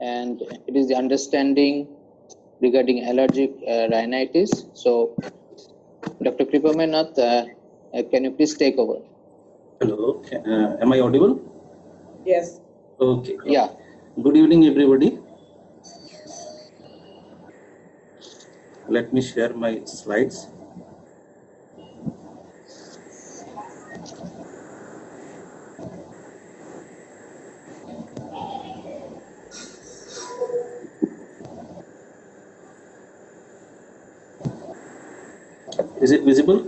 and it is the understanding regarding allergic rhinitis. So, Dr. Kripamenath, can you please take over? Hello, am I audible? Yes. Okay. Yeah. Good evening, everybody. Let me share my slides. Is it visible?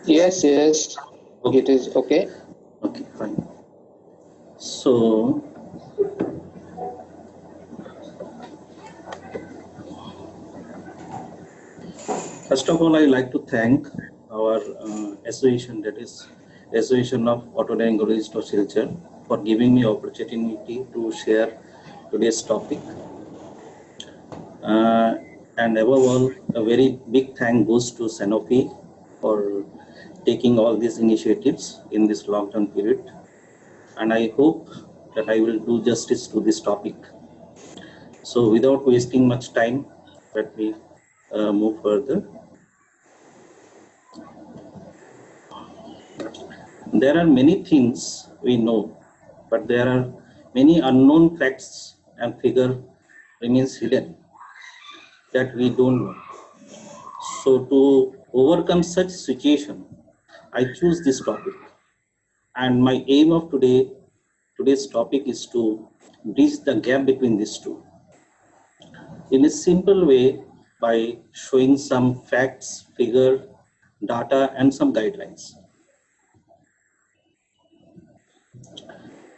Yes, yes. Okay. It is okay. Okay, fine. So, first of all, I like to thank our association, that is Association of Otolaryngologists of Silchar, for giving me opportunity to share today's topic. And above all, a very big thank goes to Sanofi for taking all these initiatives in this long-term period. And I hope that I will do justice to this topic. So without wasting much time, let me move further. There are many things we know, but there are many unknown facts and figure remains hidden that we don't know. So to overcome such situation, I choose this topic. And my aim of today's topic is to bridge the gap between these two in a simple way by showing some facts, figure, data, and some guidelines.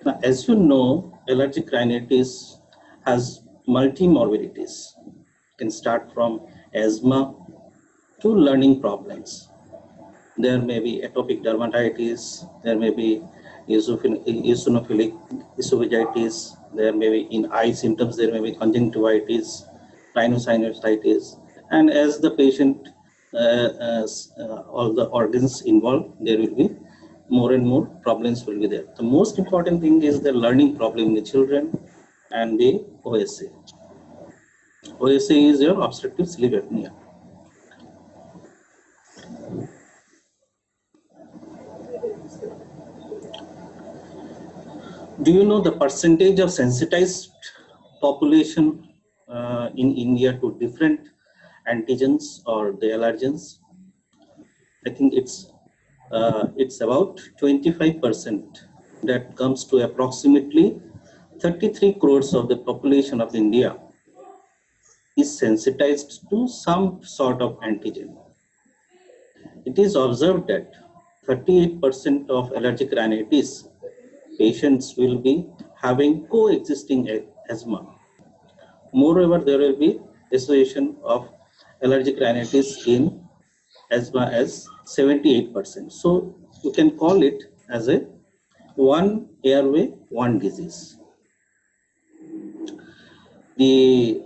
Now, as you know, allergic rhinitis has multi-morbidities. It can start from asthma to learning problems. There may be atopic dermatitis, there may be eosinophilic esophagitis, there may be in eye symptoms, there may be conjunctivitis, rhinosinusitis, and as the patient, all the organs involved, there will be more and more problems will be there. The most important thing is the learning problem in the children and the OSA. OSA is your obstructive sleep apnea. Do you know the percentage of sensitized population in India to different antigens or the allergens? I think it's about 25%. That comes to approximately 33 crores of the population of India is sensitized to some sort of antigen. It is observed that 38% of allergic rhinitis patients will be having coexisting asthma. Moreover, there will be association of allergic rhinitis in asthma as 78%. So you can call it as a one airway, one disease. This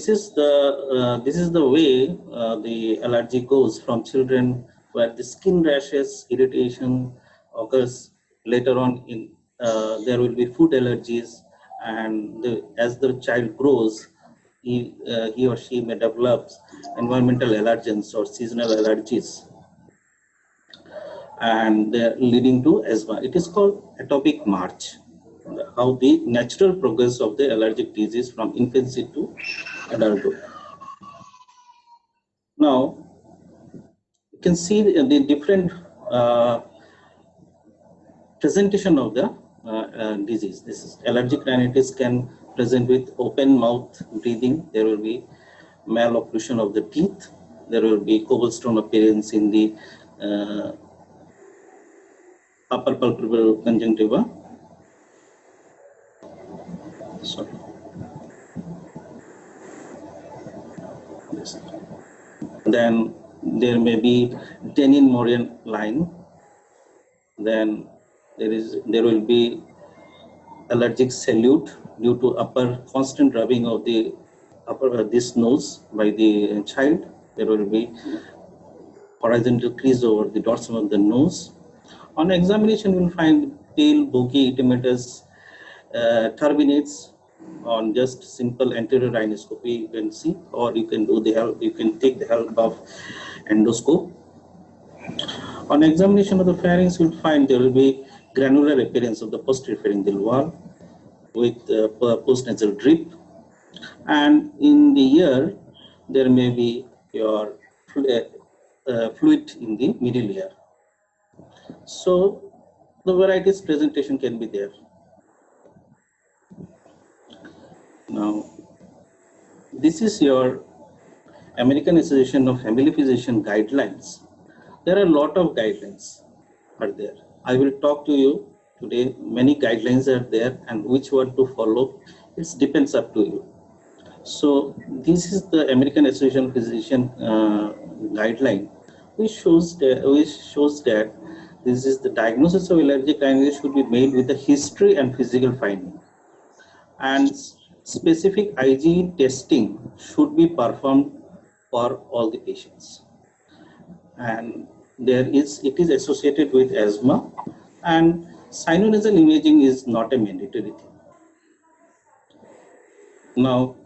is the way the allergy goes from children, where the skin rashes, irritation occurs. Later on, there will be food allergies, and as the child grows, he or she may develop environmental allergens or seasonal allergies, and leading to asthma. It is called atopic march. How the natural progress of the allergic disease from infancy to adulthood. Now, you can see the different presentation of the disease. This is allergic rhinitis can present with open mouth breathing. There will be malocclusion of the teeth. There will be cobblestone appearance in the upper palpebral conjunctiva. Sorry. Yes. Then there may be Denin-Morian line. Then there will be allergic salute due to constant rubbing of the this nose by the child. There will be horizontal crease over the dorsum of the nose. On examination, you will find pale, boggy edematous turbinates on just simple anterior rhinoscopy you can see, or you can do the help, you can take the help of endoscope. On examination of the pharynx, you'll find there will be granular appearance of the posterior pharyngeal wall with postnasal drip, and in the ear there may be your fluid in the middle ear. So the varieties presentation can be there. Now, this is your American Association of Family Physician guidelines. There are a lot of guidelines are there. I will talk to you today. Many guidelines are there, and which one to follow, it depends up to you. So this is the American Association of Physician guideline, which shows that this is the diagnosis of allergic rhinitis should be made with a history and physical finding, and specific IgE testing should be performed for all the patients. And it is associated with asthma, and sinonasal imaging is not a mandatory thing. Now,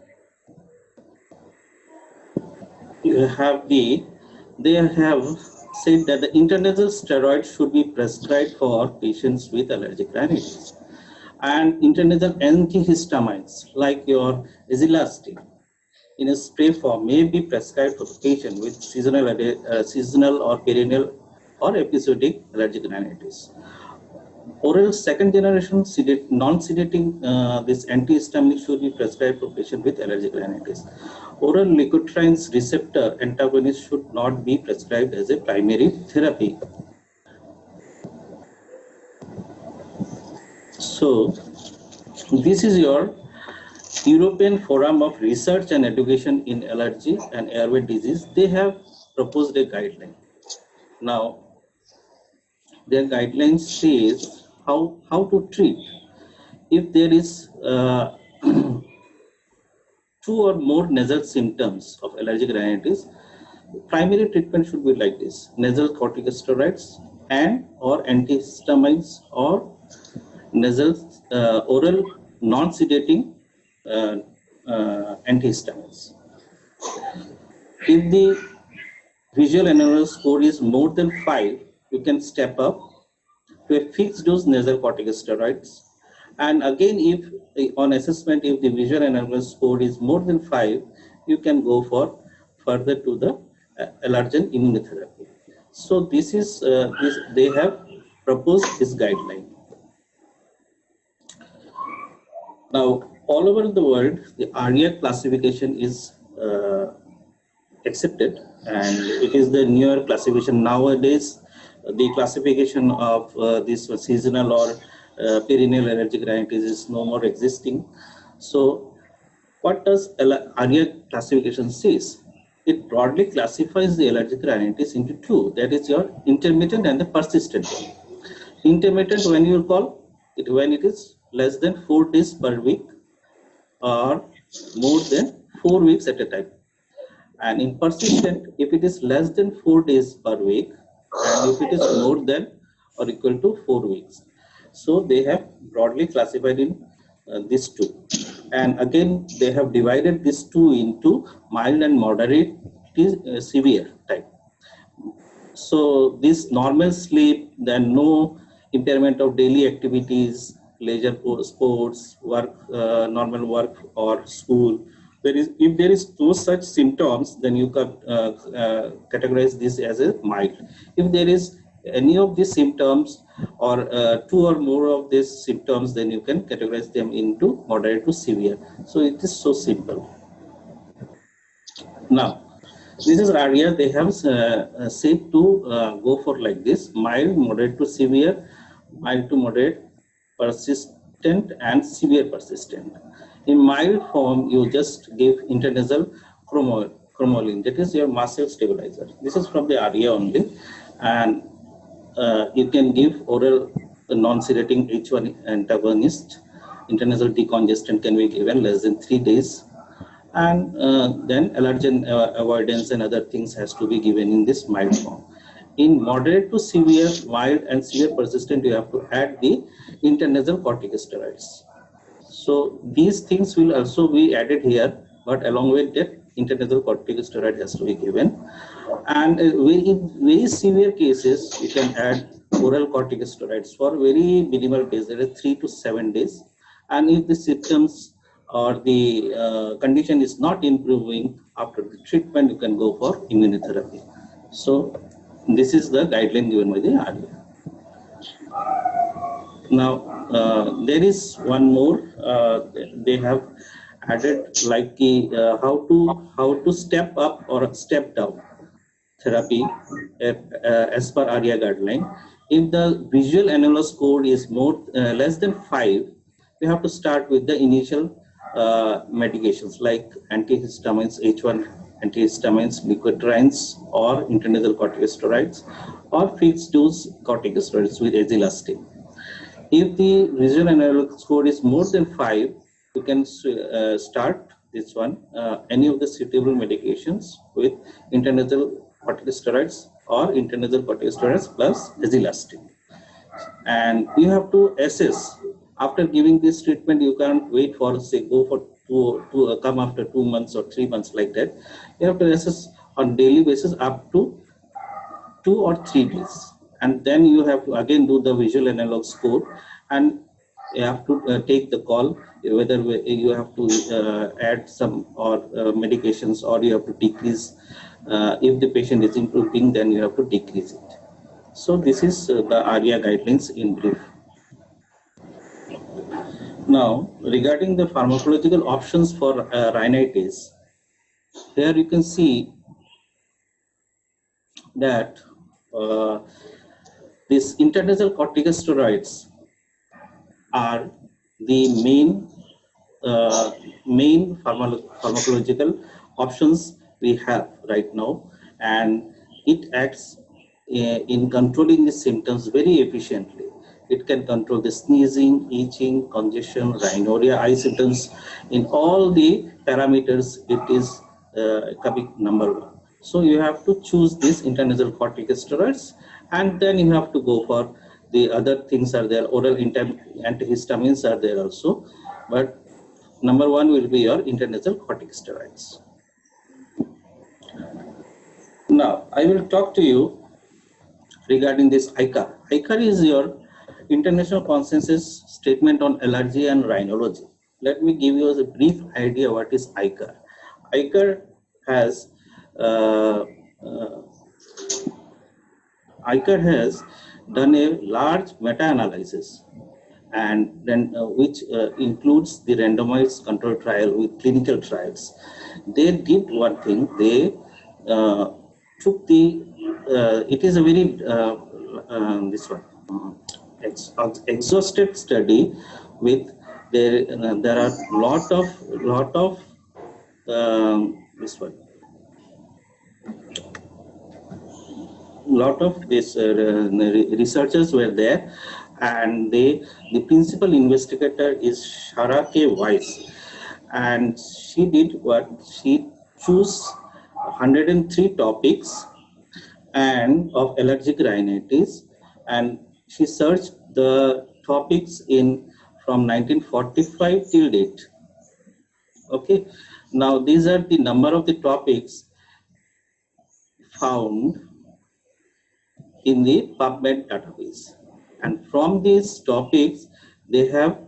they have said that the intranasal steroid should be prescribed for patients with allergic rhinitis, and intranasal antihistamines like your Ezilastin in a spray form may be prescribed for the patient with seasonal or perennial or episodic allergic rhinitis. Oral second generation non-sedating this antihistaminic should be prescribed for patient with allergic rhinitis. Oral leukotriene's receptor antagonist should not be prescribed as a primary therapy. So this is your European Forum of Research and Education in Allergy and Airway Disease. They have proposed a guideline. Now, their guidelines says how to treat if there is 2 or more nasal symptoms of allergic rhinitis. Primary treatment should be like this: nasal corticosteroids and or antihistamines or nasal oral non-sedating antihistamines. If the visual analog score is more than 5, you can step up to a fixed dose nasal corticosteroids. And again, if on assessment, if the visual analog score is more than 5, you can go for further to the allergen immunotherapy. So this is they have proposed this guideline. Now, all over the world, the ARIA classification is accepted, and it is the newer classification. Nowadays, the classification of this seasonal or perennial allergic rhinitis is no more existing. So what does ARIA classification says? It broadly classifies the allergic rhinitis into 2, that is your intermittent and the persistent one. Intermittent, when you call it, when it is less than 4 days per week or more than 4 weeks at a time. And in persistent, if it is less than 4 days per week, and if it is more than or equal to 4 weeks. So they have broadly classified in these 2. And again, they have divided these 2 into mild and moderate severe type. So this normal sleep, then no impairment of daily activities, leisure sports, work, normal work or school. If there is 2 such symptoms, then you can categorize this as a mild. If there is any of these symptoms or 2 or more of these symptoms, then you can categorize them into moderate to severe. So it is so simple. Now, this is ARIA. They have said to go for like this: mild, moderate to severe, mild to moderate, persistent, and severe persistent. In mild form, you just give intranasal cromolyn, that is your muscle stabilizer. This is from the ARIA only, and you can give oral non-sedating H1 antagonist. Intranasal decongestant can be given less than 3 days, and then allergen avoidance and other things has to be given in this mild form. In moderate to severe, mild and severe persistent, you have to add the intranasal corticosteroids. So these things will also be added here, but along with that, intranasal corticosteroid has to be given. And in very severe cases, you can add oral corticosteroids for very minimal days, that is 3 to 7 days. And if the symptoms or the condition is not improving after the treatment, you can go for immunotherapy. So this is the guideline given by the ARIA. Now there is one more. They have added like how to step up or step down therapy as per ARIA guideline. If the visual analog score is less than 5, we have to start with the initial medications like antihistamines, H1 antihistamines, leukotrienes, or intranasal corticosteroids, or fixed dose corticosteroids with azilastine. If the visual analog score is more than 5, you can start this one, any of the suitable medications with intranasal corticosteroids or intranasal corticosteroids plus azilastine. And you have to assess after giving this treatment. You can't wait for, say, go for come after 2 months or 3 months like that. You have to assess on daily basis up to 2 or 3 days, and then you have to again do the visual analog score, and you have to take the call whether you have to add some or medications, or you have to decrease. If the patient is improving, then you have to decrease it. So this is the ARIA guidelines in brief. Now, regarding the pharmacological options for rhinitis, here you can see that these intranasal corticosteroids are the main pharmacological options we have right now, and it acts in controlling the symptoms very efficiently. It can control the sneezing, itching, congestion, rhinorrhea, eye symptoms. In all the parameters, it is coming number 1. So you have to choose these intranasal corticosteroids, and then you have to go for the other things are there. Oral antihistamines are there also, but number 1 will be your intranasal corticosteroids. Now I will talk to you regarding this ICAR. ICAR is your International Consensus Statement on Allergy and Rhinology. Let me give you a brief idea what is ICAR. ICAR has done a large meta-analysis, and then which includes the randomized control trial with clinical trials. They did one thing. They took the it is a very this one exhaustive study with there are lot of this one lot of this researchers were there, and the principal investigator is Sharake Weiss, and she did what she chose 103 topics and of allergic rhinitis, and she searched the topics in from 1945 till date. Okay, now these are the number of the topics found in the PubMed database, and from these topics they have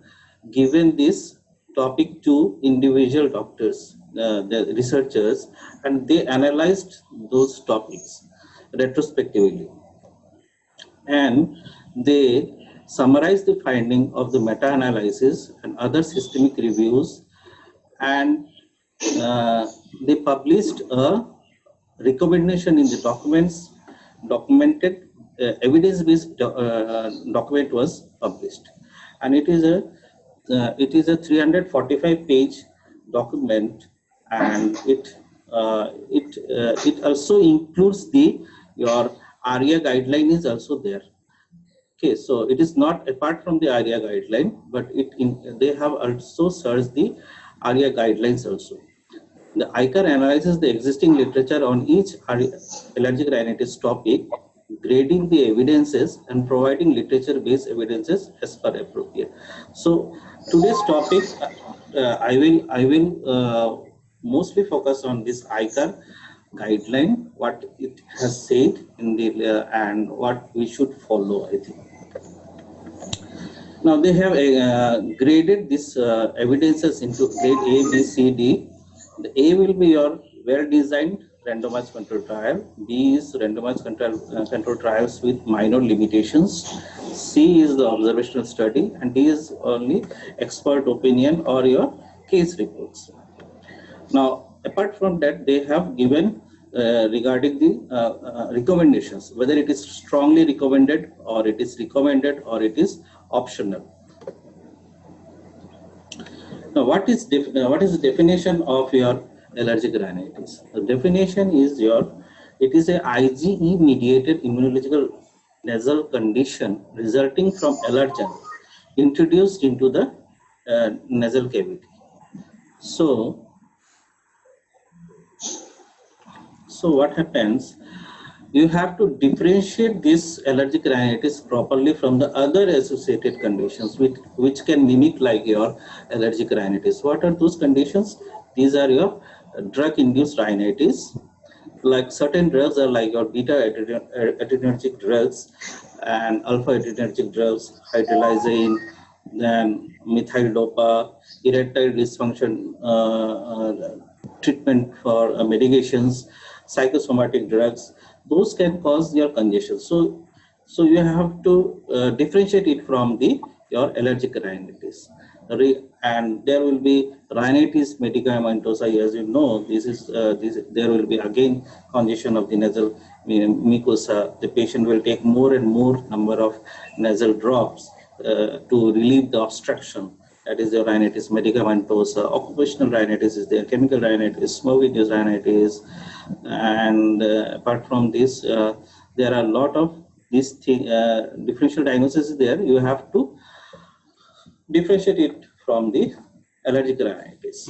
given this topic to individual doctors, the researchers, and they analyzed those topics retrospectively, and they summarized the finding of the meta-analysis and other systemic reviews, and they published a recommendation in the documents. Documented evidence-based document was published, and it is a 345-page document, and it also includes your ARIA guideline is also there. Okay, so it is not apart from the ARIA guideline, but they have also searched the ARIA guidelines also. The ICAR analyzes the existing literature on each allergic rhinitis topic, grading the evidences and providing literature-based evidences as per appropriate. So Today's topic, I will mostly focus on this ICAR guideline, what it has said in the and what we should follow, I think. Now they have graded this evidences into grade A, B, C, D. The A will be your well-designed randomized control trial. B is randomized control trials with minor limitations. C is the observational study, and D is only expert opinion or your case reports. Now, apart from that, they have given regarding the recommendations, whether it is strongly recommended or it is recommended or it is optional. Now, what is the definition of your allergic rhinitis? The definition is it is a IgE mediated immunological nasal condition resulting from allergen introduced into the nasal cavity. So what happens? You have to differentiate this allergic rhinitis properly from the other associated conditions which can mimic like your allergic rhinitis. What are those conditions? These are your drug-induced rhinitis. Like certain drugs are like your beta adrenergic drugs and alpha adrenergic drugs, hydrolysine, then methyl dopa, erectile dysfunction treatment for medications, psychosomatic drugs. Those can cause your congestion. So you have to differentiate it from your allergic rhinitis. And there will be rhinitis medicamentosa, as you know. There will be again congestion of the nasal mucosa. The patient will take more and more number of nasal drops to relieve the obstruction. That is the rhinitis medicamentosa. Occupational rhinitis is there, chemical rhinitis, smoke-induced rhinitis, and apart from this, there are a lot of these differential diagnosis there. You have to differentiate it from the allergic rhinitis.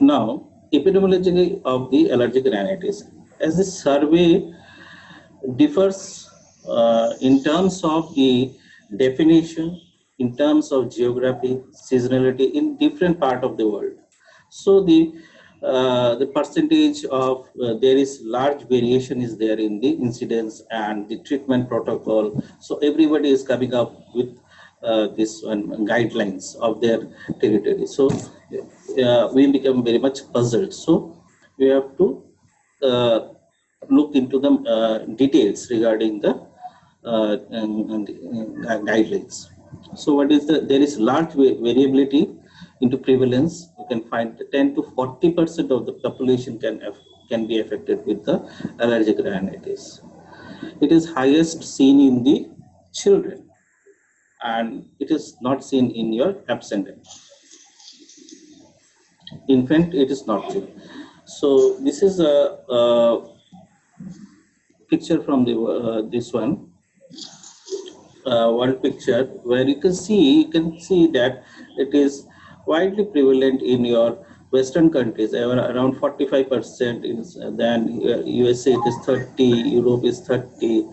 Now, epidemiology of the allergic rhinitis. As the survey differs in terms of the definition, in terms of geography, seasonality in different part of the world. So the percentage of there is large variation is there in the incidence and the treatment protocol. So everybody is coming up with this guidelines of their territory. So we become very much puzzled. So we have to look into the details regarding the guidelines. So what is there is large variability into prevalence. You can find 10 to 40% of the population can be affected with the allergic rhinitis. It is highest seen in the children, and it is not seen in your abstinent. Infant, it is not seen. So this is a picture from the this one picture where you can see that it is widely prevalent in your Western countries, around 45%. Then USA it is 30, Europe is 30,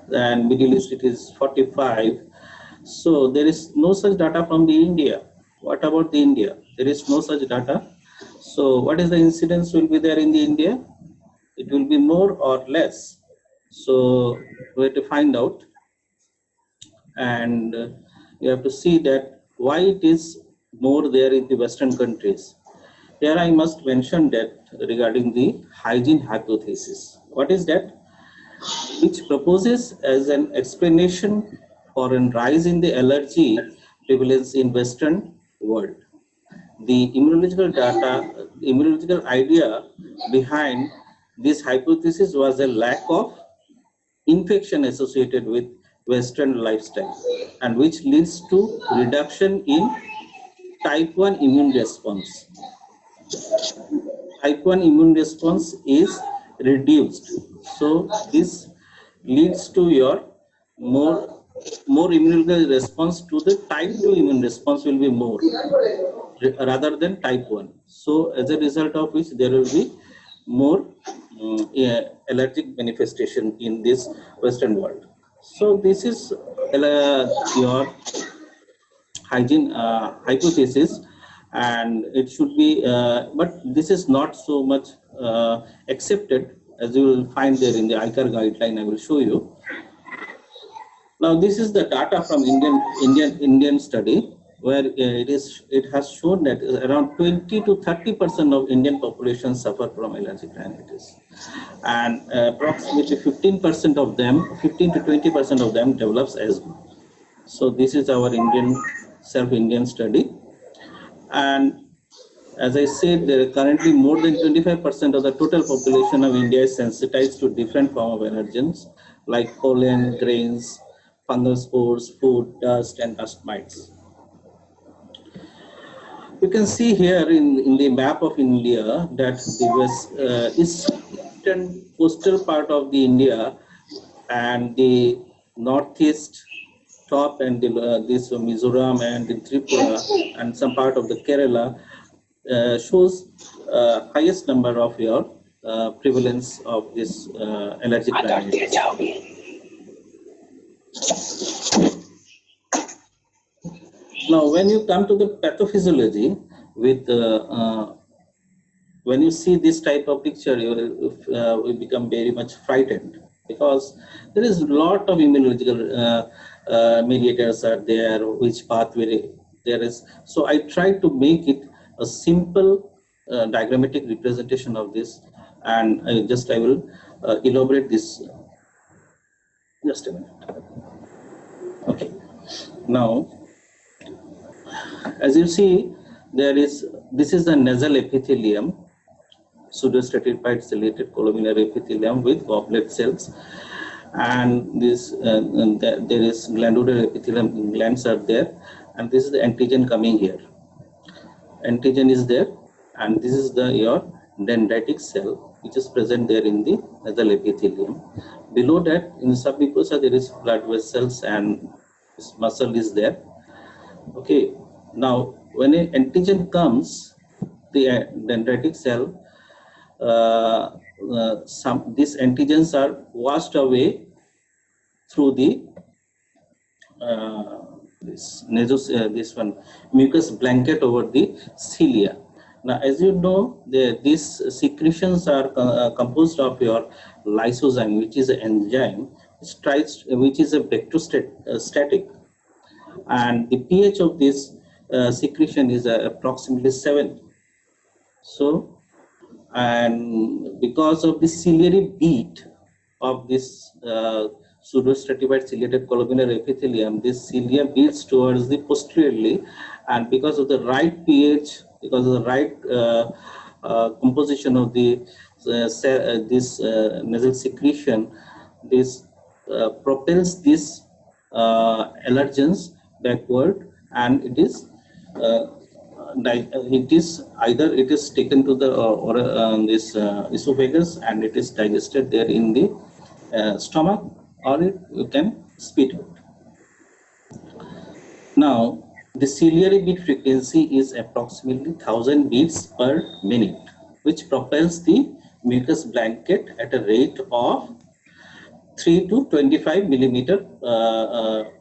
then Middle East it is 45. So there is no such data from the India. What about the India? There is no such data. So what is the incidence will be there in the India? It will be more or less. So we have to find out, and you have to see that why it is more there in the Western countries. Here I must mention that regarding the hygiene hypothesis. What is that? Which proposes as an explanation for a rise in the allergy prevalence in Western world. The immunological idea behind this hypothesis was a lack of infection associated with Western lifestyle, and which leads to reduction in type 1 immune response. Type 1 immune response is reduced. So this leads to your more immunological response to the type 2 immune response will be more rather than type 1. So as a result of which there will be more allergic manifestation in this Western world. So this is your hygiene hypothesis, and it should be, but this is not so much accepted, as you will find there in the ICAR guideline. I will show you. Now this is the data from Indian study, where it has shown that around 20 to 30% of Indian population suffer from allergic rhinitis, and approximately 15% of them, 15 to 20% of them develops asthma. So this is our Indian study, and as I said, there are currently more than 25% of the total population of India is sensitized to different forms of allergens like pollen, grains, fungal spores, food, dust, and dust mites. You can see here in the map of India that the eastern coastal part of the India and the northeast top and this Mizoram and the Tripura and some part of the Kerala shows highest number of your prevalence of this allergic rhinitis. Now, when you come to the pathophysiology, with when you see this type of picture, you will become very much frightened, because there is a lot of immunological mediators are there, which pathway there is. So I try to make it a simple diagrammatic representation of this, and I will elaborate this. Just a minute. Okay. Now, as you see, this is the nasal epithelium, pseudostratified ciliated columnar epithelium with goblet cells, and this there is glandular epithelium, glands are there, and this is the antigen coming here. Antigen is there, and this is your dendritic cell, which is present there in the nasal epithelium. Below that, in submucosa, there is blood vessels and this muscle is there. Okay. Now, when an antigen comes, the dendritic cell, these antigens are washed away through the this mucous blanket over the cilia. Now, as you know, these secretions are composed of your lysozyme, which is an enzyme, which is a bacteriostatic, and the pH of this secretion is approximately 7. So, and because of the ciliary bead of this pseudostratified ciliated columnar epithelium, this cilia beads towards the posteriorly, and because of the right pH, because of the right composition of the this nasal secretion, this propels this allergens backward, and it is either it is taken to the this esophagus, and it is digested there in the stomach, or you can spit out. Now, the ciliary bead frequency is approximately 1000 beats per minute, which propels the mucous blanket at a rate of 3 to 25 millimeter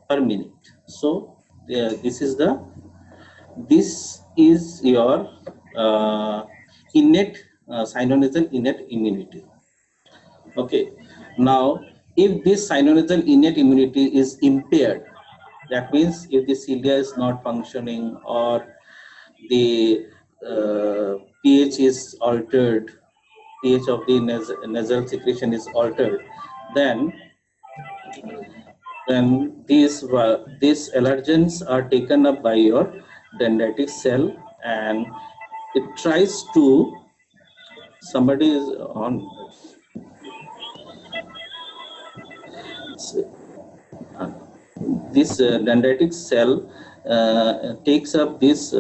per minute. So this is your innate sinonasal innate immunity. Okay. Now, if this sinonasal innate immunity is impaired, that means if the cilia is not functioning, or the pH is altered, pH of the nasal secretion is altered, then these allergens are taken up by your dendritic cell, and it tries to, somebody is on, this dendritic cell takes up this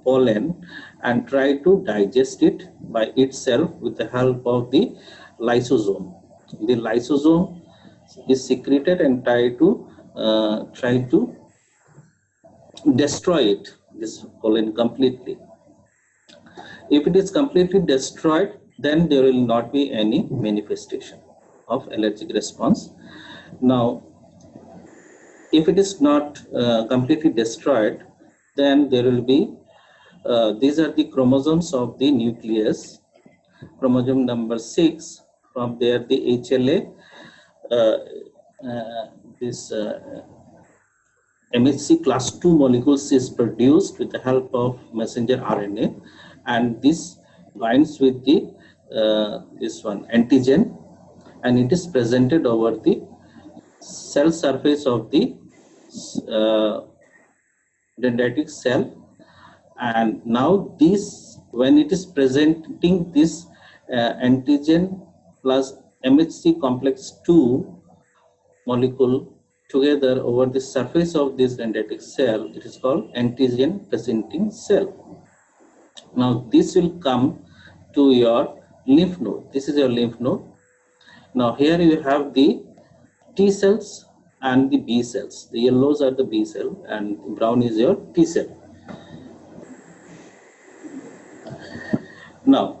pollen and try to digest it by itself with the help of the lysosome. The lysosome is secreted and try to destroy it, this pollen, completely. If it is completely destroyed, then there will not be any manifestation. of allergic response. Now, if it is not completely destroyed, then there will be, these are the chromosomes of the nucleus. Chromosome number 6, from there the HLA, this MHC class 2 molecules is produced with the help of messenger RNA, and this binds with the this one antigen, and it is presented over the cell surface of the dendritic cell. And now this, when it is presenting this antigen plus MHC complex 2 molecule together over the surface of this dendritic cell, it is called antigen presenting cell. Now this will come to your lymph node. This is your lymph node. Now here you have the T cells and the B cells. The yellows are the B cell and brown is your T cell. Now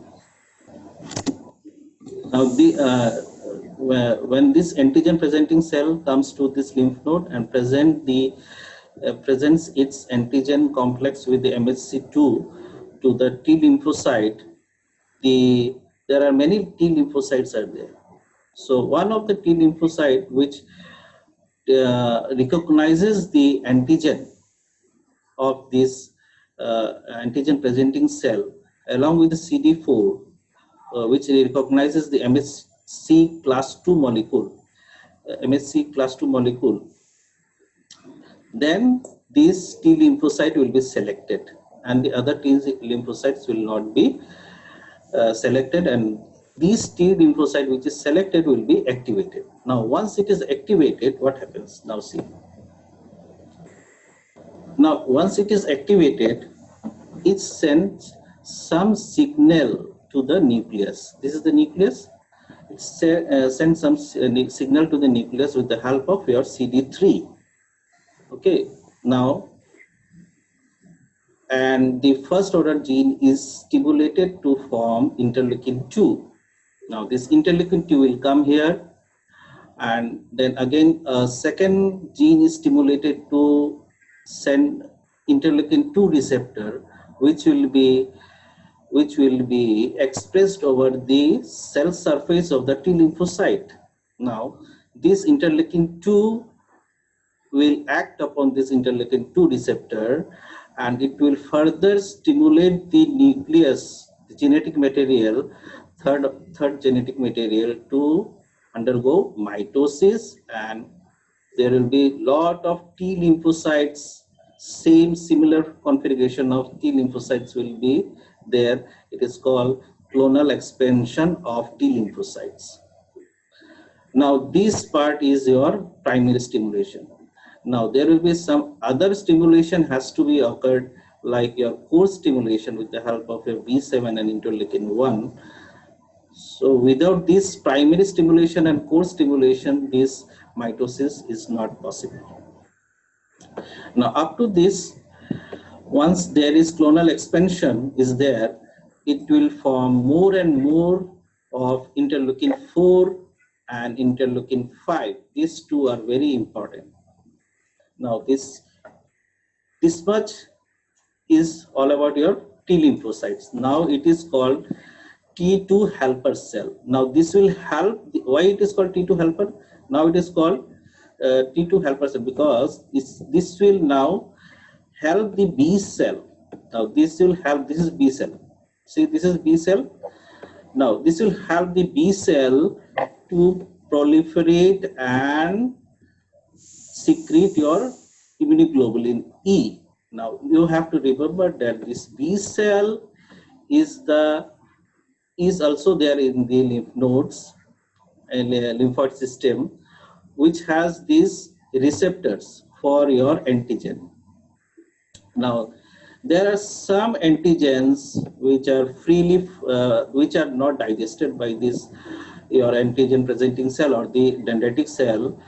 when this antigen presenting cell comes to this lymph node and presents its antigen complex with the MHC2 to the T lymphocyte, there are many T lymphocytes are there. So one of the T lymphocyte which recognizes the antigen of this antigen presenting cell along with the CD4, which recognizes the MHC class 2 molecule, then this T lymphocyte will be selected, and the other T lymphocytes will not be selected, and this T lymphocyte which is selected will be activated. Now once it is activated, what happens? Now see. Now once it is activated, it sends some signal to the nucleus. This is the nucleus. It sends some signal to the nucleus with the help of your CD3. Okay, now, and the first order gene is stimulated to form interleukin 2. Now this interleukin 2 will come here, and then again a second gene is stimulated to send interleukin 2 receptor, which will be expressed over the cell surface of the T lymphocyte. Now this interleukin 2 will act upon this interleukin 2 receptor, and it will further stimulate the nucleus, the genetic material, third genetic material, to undergo mitosis, and there will be lot of T lymphocytes, similar configuration of T lymphocytes will be there. It is called clonal expansion of T lymphocytes. Now this part is your primary stimulation. Now there will be some other stimulation has to be occurred, like your core stimulation with the help of your B7 and interleukin 1. So without this primary stimulation and core stimulation, this mitosis is not possible. Now up to this, once there is clonal expansion is there, it will form more and more of interleukin 4 and interleukin 5. These two are very important. Now this much is all about your T lymphocytes. Now it is called T2 helper cell. Now this will help. Why it is called T2 helper? Now it is called T2 helper cell because this will now help the B cell. Now this will help. This is B cell. See, this is B cell. Now this will help the B cell to proliferate and secrete your immunoglobulin E. Now you have to remember that this B cell is also there in the lymph nodes and lymphoid system, which has these receptors for your antigen. Now there are some antigens which are freely which are not digested by this your antigen presenting cell or the dendritic cell,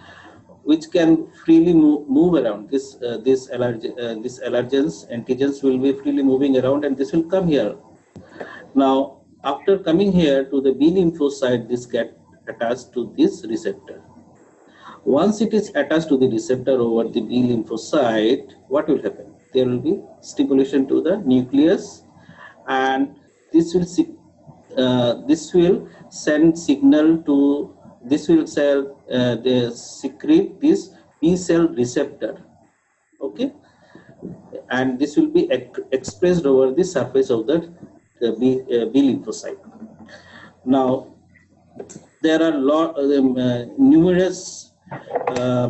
which can freely move around. This allergens, antigens will be freely moving around, and this will come here. Now after coming here to the B lymphocyte, this get attached to this receptor. Once it is attached to the receptor over the B lymphocyte, what will happen? There will be stimulation to the nucleus, and this will send signal to they secrete this B cell receptor. Okay, and this will be expressed over the surface of the B lymphocyte. Now, there are numerous,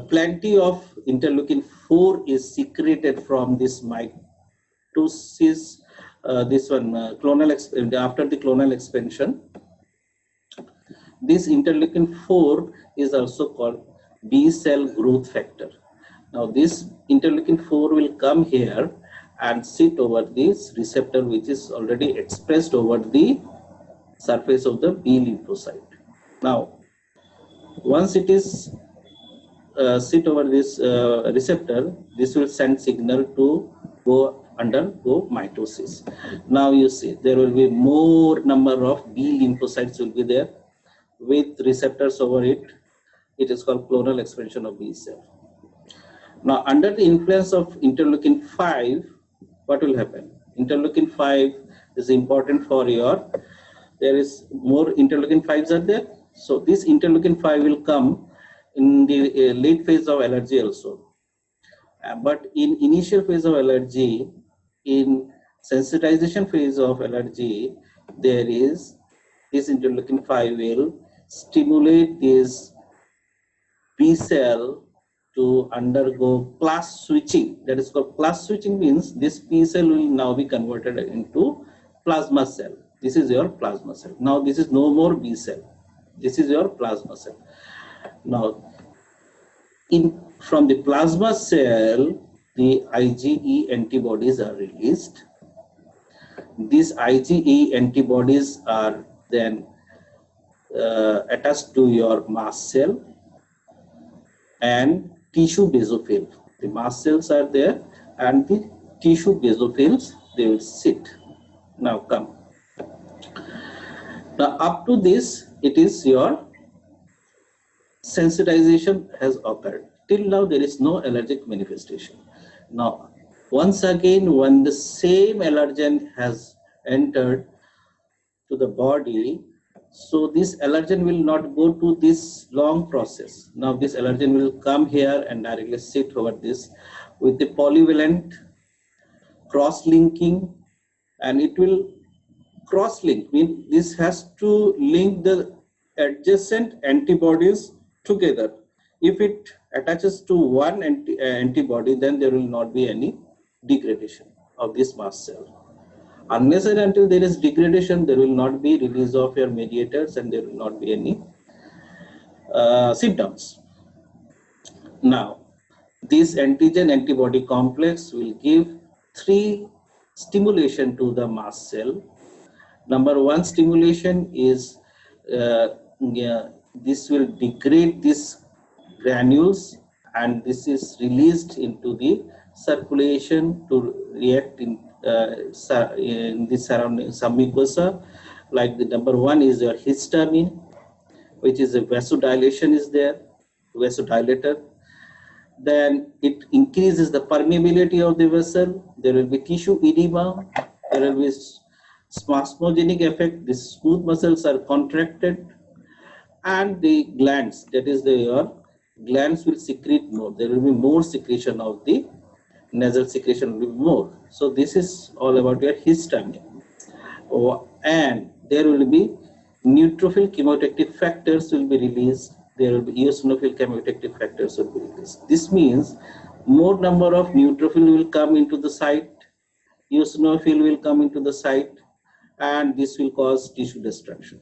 plenty of interleukin-4 is secreted from this mitosis. This one, after the clonal expansion. This interleukin-4 is also called B cell growth factor. Now, this interleukin-4 will come here and sit over this receptor, which is already expressed over the surface of the B lymphocyte. Now, once it is sit over this receptor, this will send signal to undergo mitosis. Now you see there will be more number of B lymphocytes will be there with receptors over it. It is called clonal expansion of B cell. Now, under the influence of interleukin-5, what will happen? Interleukin-5 is important for your, there is more interleukin-5s are there. So this interleukin-5 will come in the late phase of allergy also. But in initial phase of allergy, in sensitization phase of allergy, there is this interleukin-5 will stimulate this B cell to undergo class switching. That is called class switching, means this B cell will now be converted into plasma cell. This is your plasma cell. Now this is no more B cell. This is your plasma cell. Now, from the plasma cell, the IgE antibodies are released. These IgE antibodies are then attached to your mast cell and tissue basophil. The mast cells are there and the tissue basophils, they will sit. Now come. Now up to this, it is your sensitization has occurred. Till now there is no allergic manifestation. Now once again, when the same allergen has entered to the body, so this allergen will not go to this long process. Now this allergen will come here and directly sit over this with the polyvalent cross-linking, and it will cross-link, mean this has to link the adjacent antibodies together. If it attaches to one antibody, then there will not be any degradation of this mast cell. Unless and until there is degradation, there will not be release of your mediators and there will not be any symptoms. Now, this antigen antibody complex will give 3 stimulation to the mast cell. Number 1 stimulation is this will degrade these granules, and this is released into the circulation to react in the surrounding submucosa. Like the number 1 is your histamine, which is a vasodilation is there, vasodilator. Then it increases the permeability of the vessel. There will be tissue edema. There will be spasmogenic effect. The smooth muscles are contracted, and the glands, that is your glands will secrete more. There will be more secretion of the nasal secretion will be more. So this is all about your histamine. And there will be neutrophil chemoattractive factors will be released. There will be eosinophil chemoattractive factors will be released. This means more number of neutrophil will come into the site, eosinophil will come into the site, and this will cause tissue destruction.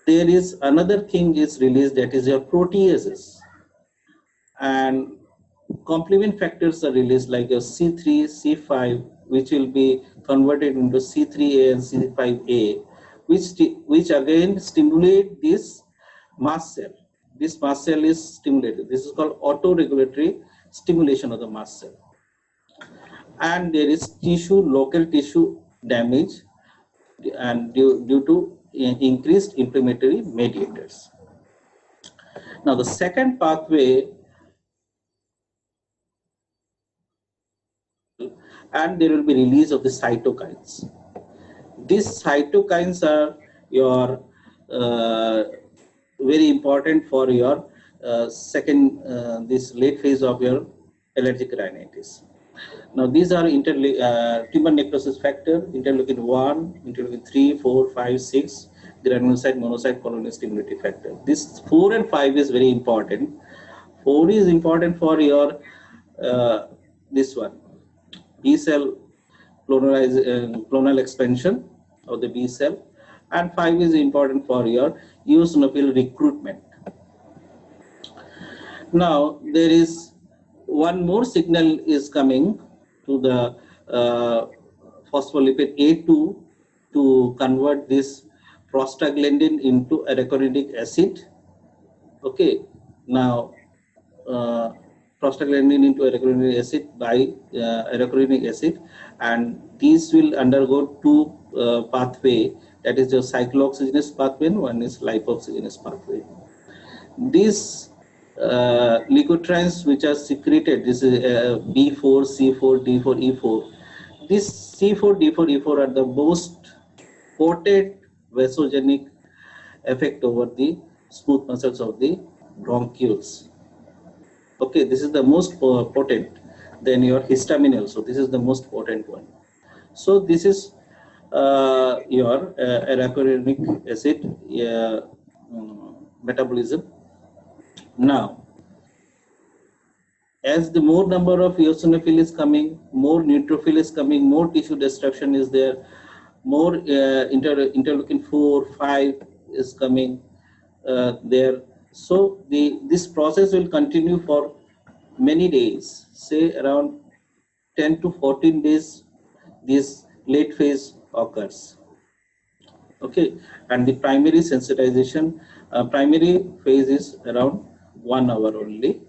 There is another thing is released, that is your proteases, and complement factors are released like your C3, C5, which will be converted into C3A and C5A, which again stimulate this mast cell. This mast cell is stimulated. This is called autoregulatory stimulation of the mast cell. And there is local tissue damage, and due to increased inflammatory mediators. Now, the second pathway, and there will be release of the cytokines. These cytokines are your very important for your this late phase of your allergic rhinitis. Now, these are tumor necrosis factor, interleukin 1, interleukin 3, 4, 5, 6, granulocyte, monocyte, colony stimulatory factor. This 4 and 5 is very important. 4 is important for your this one, B cell clonal expansion of the B cell, and 5 is important for your eosinophil recruitment. Now, there is one more signal is coming to the phospholipid A2 to convert this prostaglandin into arachidonic acid. Okay, now prostaglandin into arachidonic acid by arachidonic acid, and these will undergo two pathway, that is the cyclooxygenase pathway and one is lipoxygenase pathway. These leukotrienes which are secreted, this is B4, C4, D4, E4. These C4, D4, E4 are the most potent vasogenic effect over the smooth muscles of the bronchioles. Okay, this is the most potent. Then your histamine also, this is the most potent one. So this is your arachidonic acid metabolism. Now, as the more number of eosinophil is coming, more neutrophil is coming, more tissue destruction is there, more interleukin 4, 5 is coming there. So this process will continue for many days, say around 10 to 14 days, this late phase occurs. Okay, and the primary sensitization, primary phase is around 1 hour only.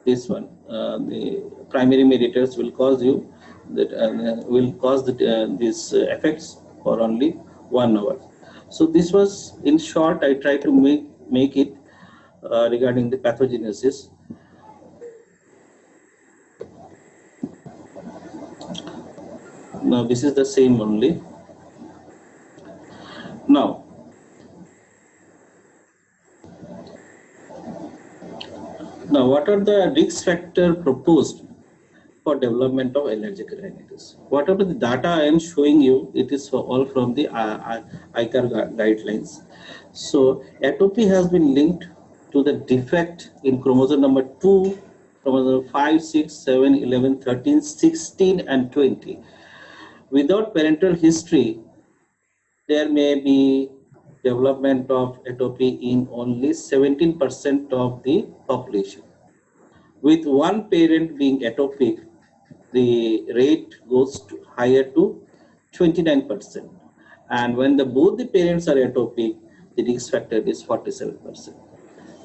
This one, the primary mediators will cause you that will cause these effects for only 1 hour. So this was, in short, I try to make it regarding the pathogenesis. Now this is the same only. Now, what are the risk factors proposed for development of allergic rhinitis? Whatever the data I am showing you, it is all from the ICAR guidelines. So atopy has been linked to the defect in chromosome number 2, chromosome 5, 6, 7, 11, 13, 16, and 20. Without parental history, there may be development of atopy in only 17% of the population. With one parent being atopic, the rate goes higher to 29%. And when both the parents are atopic, the risk factor is 47%.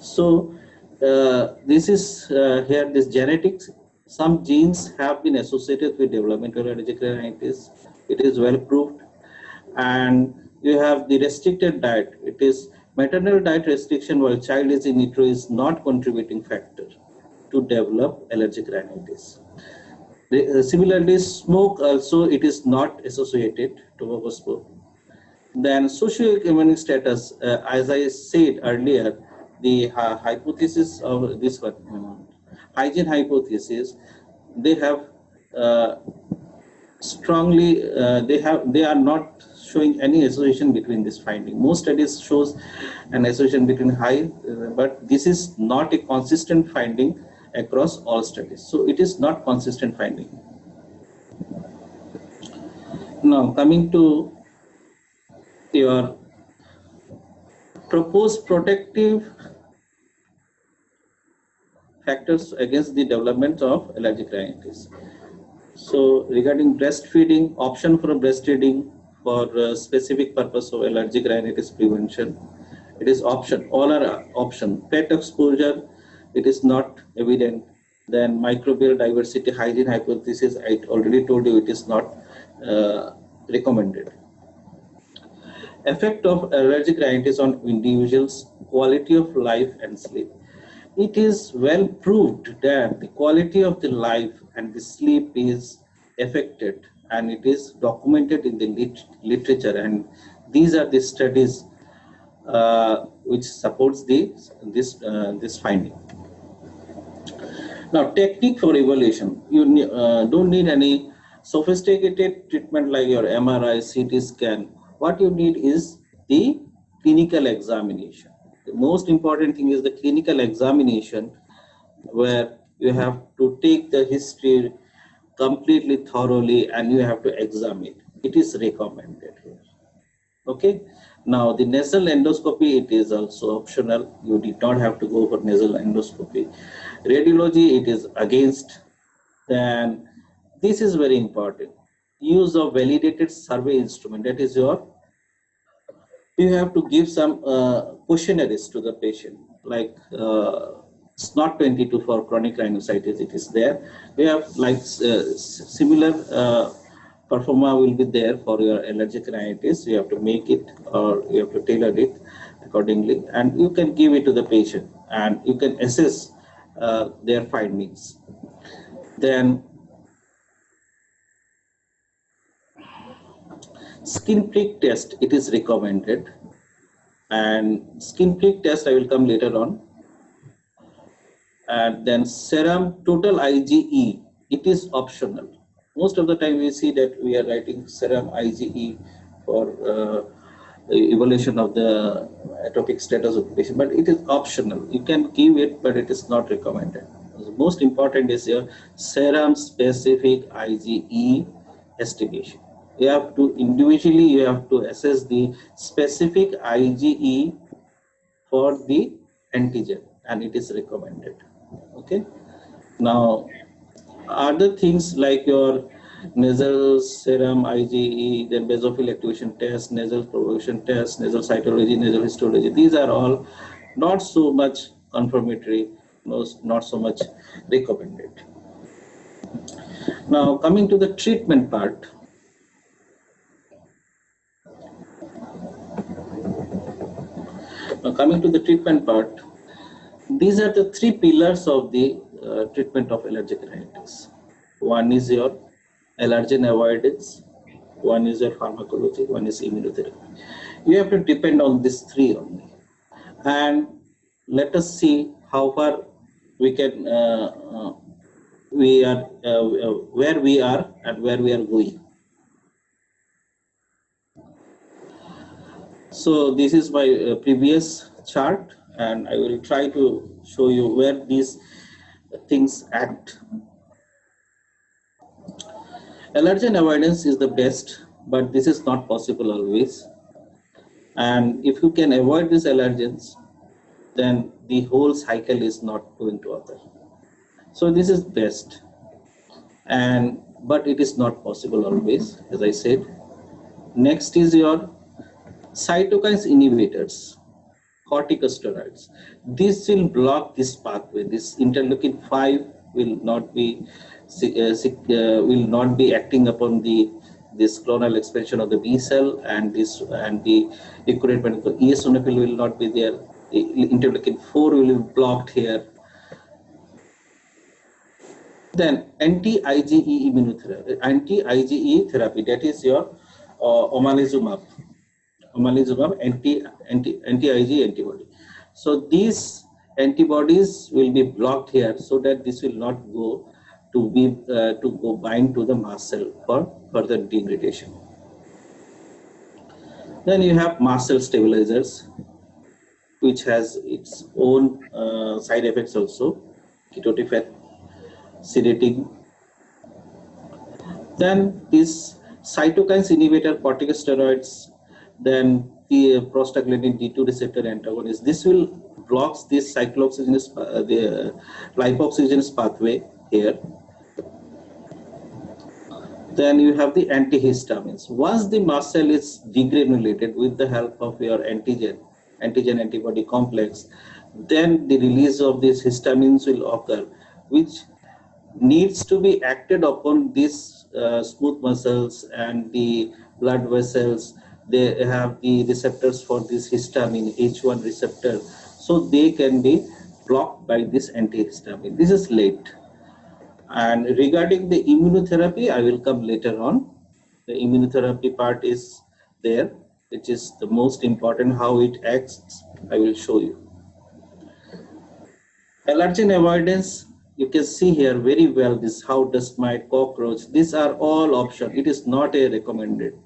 So this is here, this genetics, some genes have been associated with development of allergic rhinitis. It is well proved. And you have the restricted diet. It is maternal diet restriction while child is in utero is not contributing factor to develop allergic rhinitis. Similarly, smoke also, it is not associated, tobacco smoke. Then socioeconomic status, as I said earlier, the hypothesis of this one, hygiene hypothesis, they have strongly, they are not showing any association between this finding. Most studies shows an association between but this is not a consistent finding across all studies. So it is not consistent finding. Now coming to your proposed protective factors against the development of allergic rhinitis. So regarding breastfeeding, option for breastfeeding for specific purpose of allergic rhinitis prevention, it is option, all are option. Pet exposure, it is not evident. Then microbial diversity hygiene hypothesis, I already told you, it is not recommended. Effect of allergic rhinitis on individuals' quality of life and sleep. It is well proved that the quality of the life and the sleep is affected, and it is documented in the literature, and these are the studies which supports this finding. Now, technique for evaluation. You don't need any sophisticated treatment like your MRI, CT scan. What you need is the clinical examination. The most important thing is the clinical examination, where you have to take the history completely thoroughly and you have to examine. It is recommended here. Okay. Now the nasal endoscopy, it is also optional. You did not have to go for nasal endoscopy. Radiology, it is against. Then this is very important. Use of validated survey instrument. That is your, you have to give some questionnaires to the patient, like SNOT 22 for chronic rhinosinusitis. It is there. We have like similar performa will be there for your allergic rhinitis. You have to make it, or you have to tailor it accordingly, and you can give it to the patient, and you can assess their findings. Then skin prick test, it is recommended, and skin prick test I will come later on. And then serum total IgE, it is optional. Most of the time we see that we are writing serum IgE for evaluation of the atopic status of the patient, but it is optional. You can give it, but it is not recommended. The most important is your serum specific IgE estimation. You have to individually, you have to assess the specific IgE for the antigen, and it is recommended. Okay. Now, other things like your nasal serum IgE, then basophil activation test, nasal propagation test, nasal cytology, nasal histology, these are all not so much confirmatory, not so much recommended. Now, coming to the treatment part. These are the three pillars of the treatment of allergic rhinitis. One is your allergen avoidance, one is your pharmacology, one is immunotherapy. You have to depend on these three only. And let us see how far we can, where we are and where we are going. So this is my previous chart, and I will try to show you where these things act. Allergen avoidance is the best, but this is not possible always. And if you can avoid these allergens, then the whole cycle is not going to occur. So this is best, but it is not possible always, as I said. Next is your cytokines inhibitors, corticosteroids. This will block this pathway. This interleukin 5 will not be acting upon this clonal expansion of the B cell, and the recruitment of eosinophil will not be there. The interleukin 4 will be blocked here. Then anti-IgE immunotherapy, anti-IgE therapy, that is your omalizumab, anti-IgE antibody. So these antibodies will be blocked here, so that this will not go to bind to the mast cell for further degradation. Then you have mast cell stabilizers, which has its own side effects also, ketotifen, sedating. Then this cytokines inhibitor, corticosteroids, then the prostaglandin D2 receptor antagonist. This will blocks this cyclooxygenase, the lipoxygenase pathway here. Then you have the antihistamines. Once the mast cell is degranulated with the help of your antigen antibody complex, then the release of these histamines will occur, which needs to be acted upon these smooth muscles and the blood vessels they have the receptors for this histamine, H1 receptor, so they can be blocked by this antihistamine. This is late. And regarding the immunotherapy, I will come later on. The immunotherapy part is there, which is the most important. How it acts, I will show you. Allergen avoidance, you can see here very well this how dust mite, cockroach, these are all options. It is not a recommended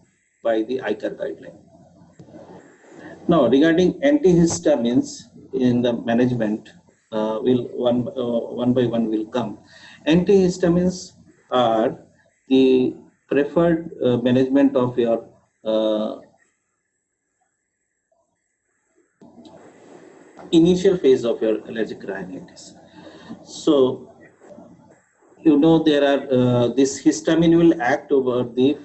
by the ICAR guideline. Now regarding antihistamines in the management, will one by one will come. Antihistamines are the preferred management of your initial phase of your allergic rhinitis. So, you know, there are this histamine will act over the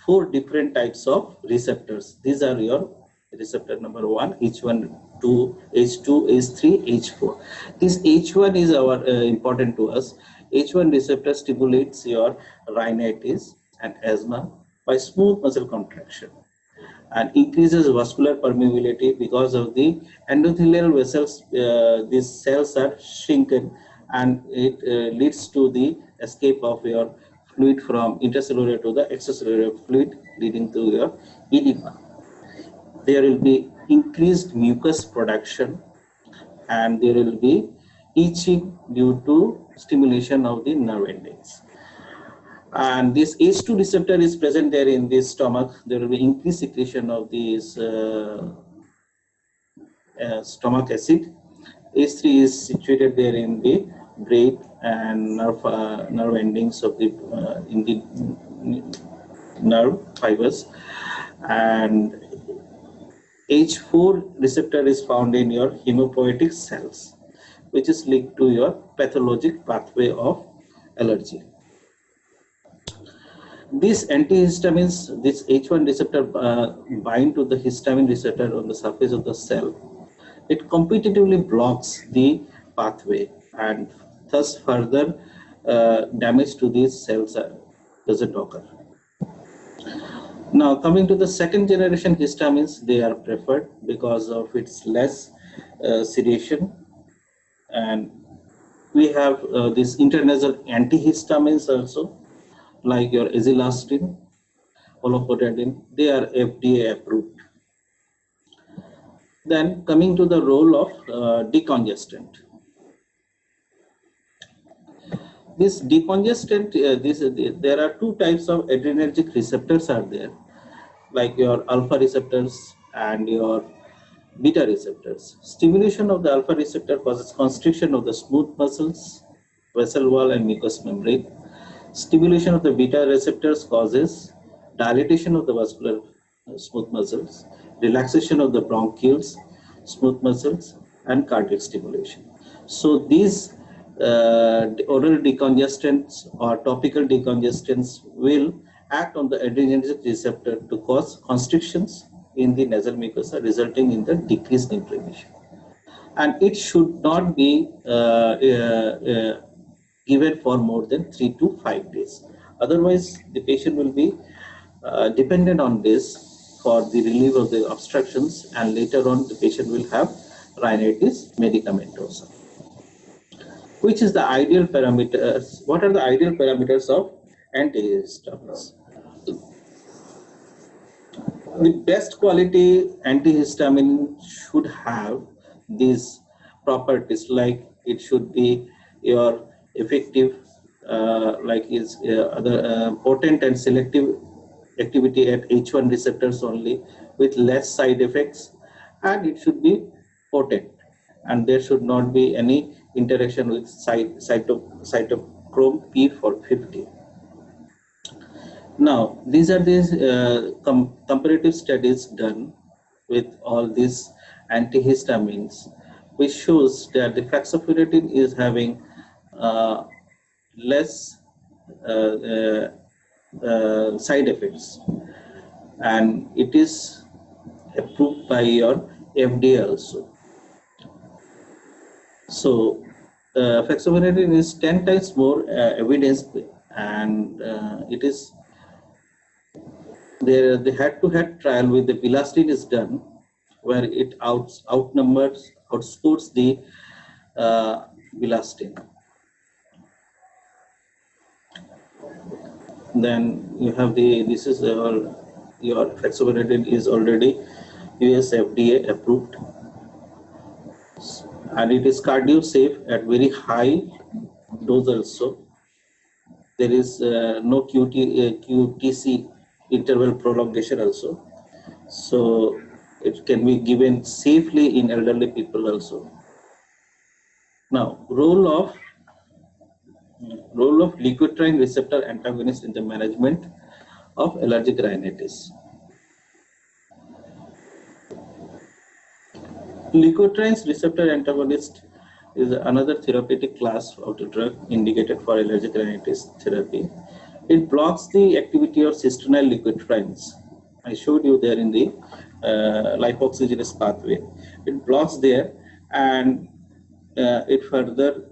4 different types of receptors. These are your receptor number 1, H1, 2, H2, H3, H4. This H1 is our important to us. H1 receptor stimulates your rhinitis and asthma by smooth muscle contraction and increases vascular permeability because of the endothelial vessels. These cells are shrunken and it leads to the escape of your fluid from intracellular to the extracellular fluid, leading to your edema. There will be increased mucus production and there will be itching due to stimulation of the nerve endings. And this H2 receptor is present there in the stomach. There will be increased secretion of this stomach acid. H3 is situated there in the brain and nerve endings of the in the nerve fibers. And H4 receptor is found in your hematopoietic cells, which is linked to your pathologic pathway of allergy. These antihistamines, this H1 receptor bind to the histamine receptor on the surface of the cell. It competitively blocks the pathway and thus further damage to these cells doesn't occur. Now coming to the second generation histamines, they are preferred because of its less sedation, and we have these intranasal antihistamines also, like your azilastine, olopatadine, they are FDA approved. Then coming to the role of decongestant. This decongestant, there are 2 types of adrenergic receptors are there, like your alpha receptors and your beta receptors. Stimulation of the alpha receptor causes constriction of the smooth muscles, vessel wall and mucous membrane. Stimulation of the beta receptors causes dilatation of the vascular smooth muscles, relaxation of the bronchioles, smooth muscles, and cardiac stimulation. So these oral decongestants or topical decongestants will act on the adrenergic receptor to cause constrictions in the nasal mucosa, resulting in the decreased inflammation. And it should not be given for more than 3 to 5 days. Otherwise, the patient will be dependent on this for the relief of the obstructions, and later on the patient will have rhinitis medicamentosa. Which is the ideal parameters? What are the ideal parameters of antihistamines? The best quality antihistamine should have these properties, like it should be your effective, like is other potent and selective activity at H1 receptors only, with less side effects, and it should be potent, and there should not be any interaction with cytochrome P450. Now, these are these comparative studies done with all these antihistamines, which shows that the fexofenadine is having less side effects, and it is approved by your FDA also. So fexofenadine is 10 times more evidence, and it is the head-to-head trial with the bilastine is done, where it outscores the bilastine. Then you have this is your fexofenadine is already US FDA approved, and it is cardio safe at very high dose also. There is no QTC interval prolongation also, so it can be given safely in elderly people also. Now, role of leukotriene receptor antagonist in the management of allergic rhinitis. Leukotriene receptor antagonist is another therapeutic class of the drug indicated for allergic rhinitis therapy. It blocks the activity of cisternyl leukotrienes. I showed you there in the lipoxygenase pathway. It blocks there, and it further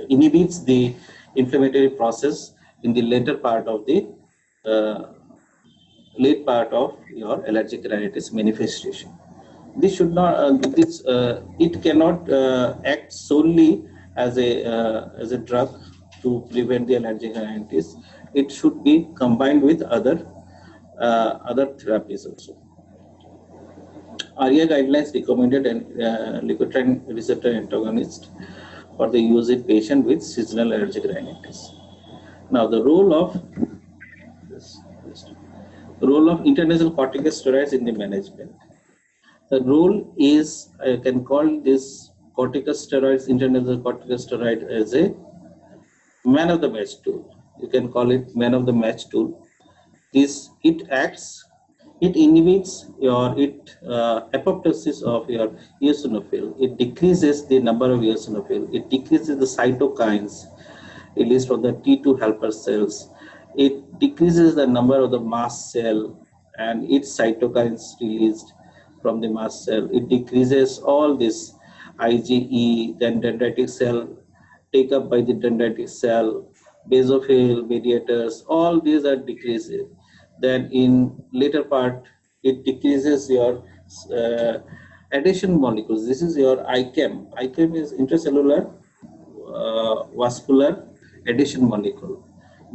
inhibits the inflammatory process in the later part of the late part of your allergic rhinitis manifestation. This should not it cannot act solely as a drug to prevent the allergic rhinitis. It should be combined with other therapies also. ARIA guidelines recommended leukotriene receptor antagonist for the use in patient with seasonal allergic rhinitis. Now, the role of intranasal corticosteroids in the management. The role is, I can call this corticosteroids, intranasal corticosteroid, as a man of the match tool. You can call it man of the match tool. It inhibits your apoptosis of your eosinophil. It decreases the number of eosinophil. It decreases the cytokines released from the T2 helper cells. It decreases the number of the mast cell and its cytokines released from the mast cell. It decreases all this IgE, then dendritic cell, take up by the dendritic cell, basophil, mediators, all these are decreased. Then in later part, it decreases your adhesion molecules. This is your ICAM. ICAM is intracellular vascular adhesion molecule.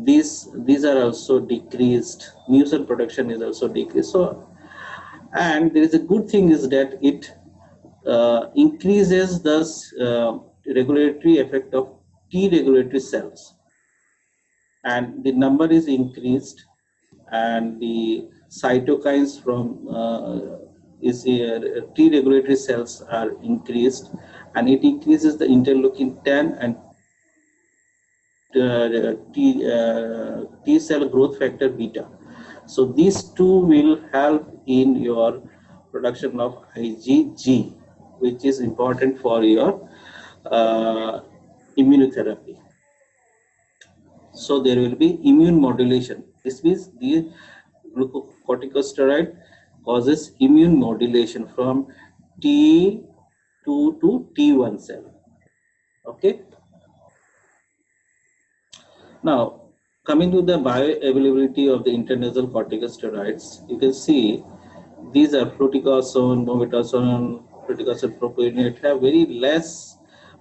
These are also decreased. Mucin production is also decreased. So, and there is a good thing is that it increases the regulatory effect of T regulatory cells, and the number is increased, and the cytokines from T regulatory cells are increased, and it increases the interleukin 10 and T cell growth factor beta. So these two will help in your production of IgG, which is important for your immunotherapy. So there will be immune modulation. This means the glucocorticosteroid causes immune modulation from T2 to T1 cell. Okay. Now, coming to the bioavailability of the intranasal corticosteroids, you can see these are fluticasone, mometasone, fluticasone propionate have very less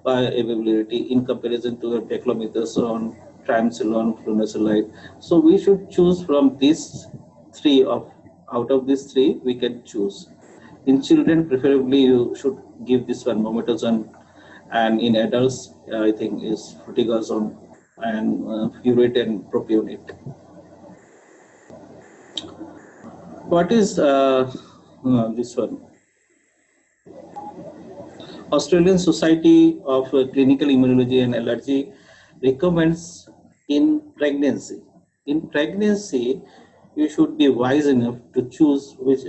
bioavailability in comparison to beclomethasone, triamcinolone, flunitrazide. So we should choose from these three. Out of these three, we can choose. In children, preferably you should give this one, mometasone, and in adults, I think is fluticasone and furoate and propionate. What is this one? Australian Society of Clinical Immunology and Allergy recommends in pregnancy. In pregnancy, you should be wise enough to choose which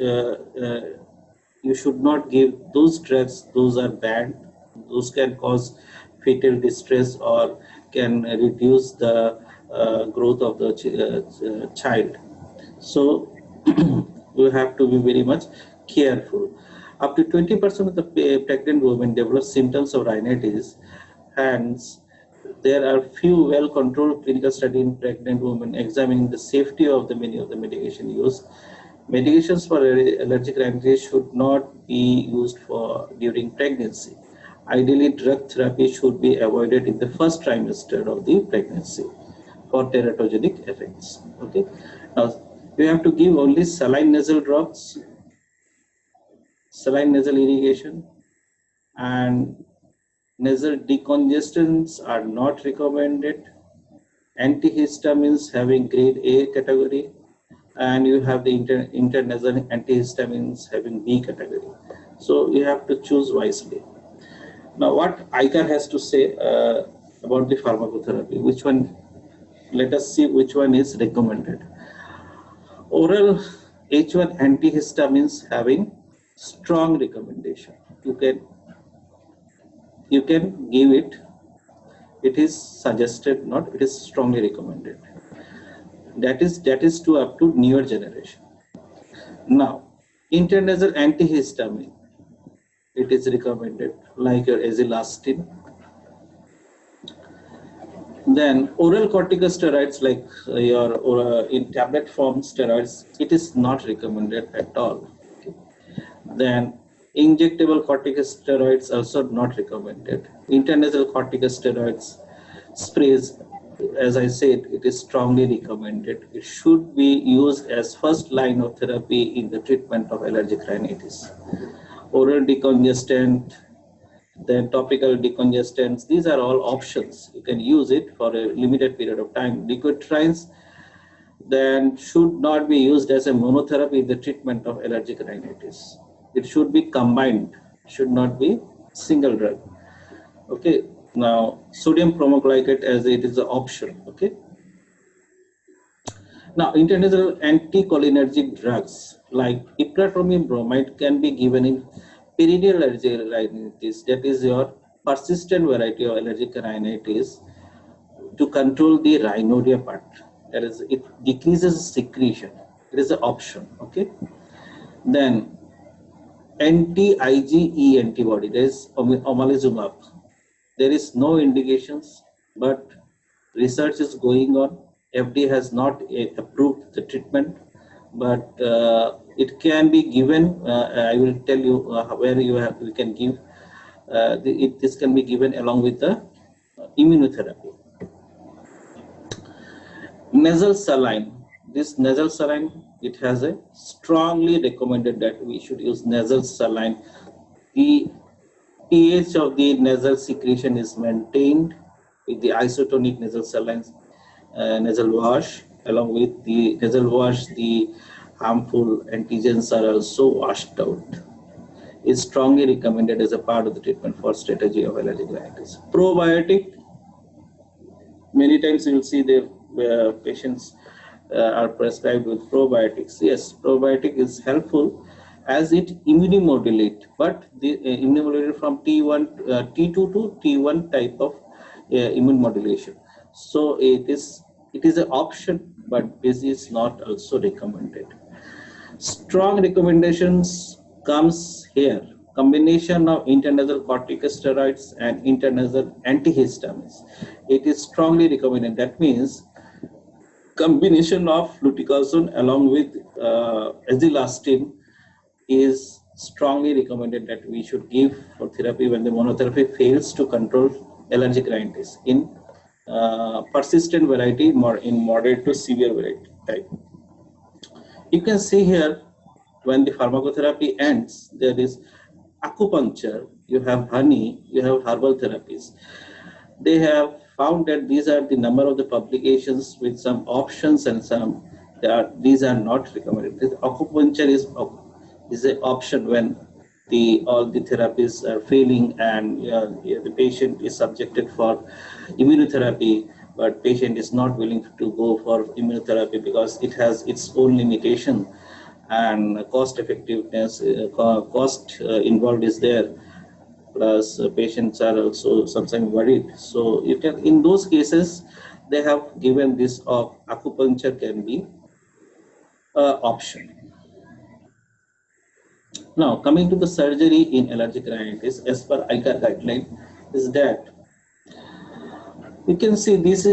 you should not give those drugs. Those are banned. Those can cause fetal distress or can reduce the growth of the child. So you have to be very much careful. Up to 20% of the pregnant women develop symptoms of rhinitis, hence There are few well-controlled clinical studies in pregnant women examining the safety of many of the medication used. Medications for allergic rhinitis should not be used during pregnancy. Ideally, drug therapy should be avoided in the first trimester of the pregnancy for teratogenic effects. Okay. Now, you have to give only saline nasal drops, saline nasal irrigation, and nasal decongestants are not recommended. Antihistamines having grade A category, and you have the intranasal antihistamines having B category. So you have to choose wisely. Now, what ICAR has to say about the pharmacotherapy? Which one? Let us see which one is recommended. Oral H1 antihistamines having strong recommendation. You can give it. It is suggested, not it is strongly recommended. That is to up to newer generation. Now, intranasal antihistamine, it is recommended like your azilastine. Then oral corticosteroids like your in tablet form steroids, it is not recommended at all. Okay. Then injectable corticosteroids also not recommended. Intranasal corticosteroids sprays, as I said, it is strongly recommended. It should be used as first line of therapy in the treatment of allergic rhinitis. Oral decongestant, then topical decongestants, these are all options. You can use it for a limited period of time. Liquid trines then should not be used as a monotherapy in the treatment of allergic rhinitis. It should be combined, should not be single drug. Okay. Now, sodium promoglycate as it is an option. Okay. Now, intranasal anticholinergic drugs like ipratoromin bromide can be given in perennial allergic rhinitis, that is your persistent variety of allergic rhinitis, to control the rhinorrhea part. That is, it decreases secretion. It is an option. Okay. Then anti-IgE antibody, there is omalizumab. There is no indications, but research is going on. FDA has not approved the treatment, but it can be given. I will tell you where you can give. This can be given along with the immunotherapy. Nasal saline. This nasal saline, it has a strongly recommended that we should use nasal saline. The pH of the nasal secretion is maintained with the isotonic nasal saline nasal wash. Along with the nasal wash, the harmful antigens are also washed out. Is strongly recommended as a part of the treatment for strategy of allergic rhinitis. Probiotic, many times you will see the patients are prescribed with probiotics. Yes, probiotic is helpful as it immunomodulate, but the immunomodulate from T1, T2 to T1 type of immune modulation. So it is an option, but this is not also recommended. Strong recommendations comes here. Combination of intranasal corticosteroids and intranasal antihistamines. It is strongly recommended. That means combination of fluticasone along with azilastine is strongly recommended that we should give for therapy when the monotherapy fails to control allergic rhinitis in persistent variety, in moderate to severe variety type. You can see here when the pharmacotherapy ends, there is acupuncture, you have honey, you have herbal therapies. They have found that these are the number of the publications with some options and some these are not recommended. This acupuncture is an option when all the therapies are failing and the patient is subjected for immunotherapy, but patient is not willing to go for immunotherapy because it has its own limitation and cost effectiveness, cost involved is there. Plus patients are also sometimes worried. So you can, in those cases, they have given this of acupuncture can be option. Now, coming to the surgery in allergic rhinitis, as per ICAR guideline, is that You can see this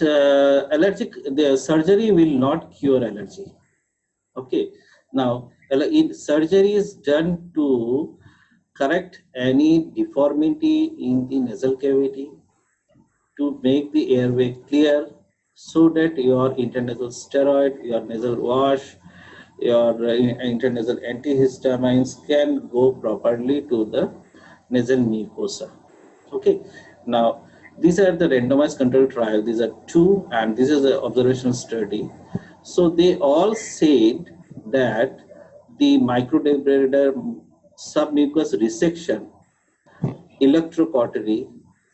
allergic, the surgery will not cure allergy. Okay, now surgery is done to correct any deformity in the nasal cavity, to make the airway clear, so that your intranasal steroid, your nasal wash, your intranasal antihistamines can go properly to the nasal mucosa. Okay, now these are the randomized controlled trial. These are two, and this is the observational study. So they all said that the microdebrider submucous resection, electrocautery,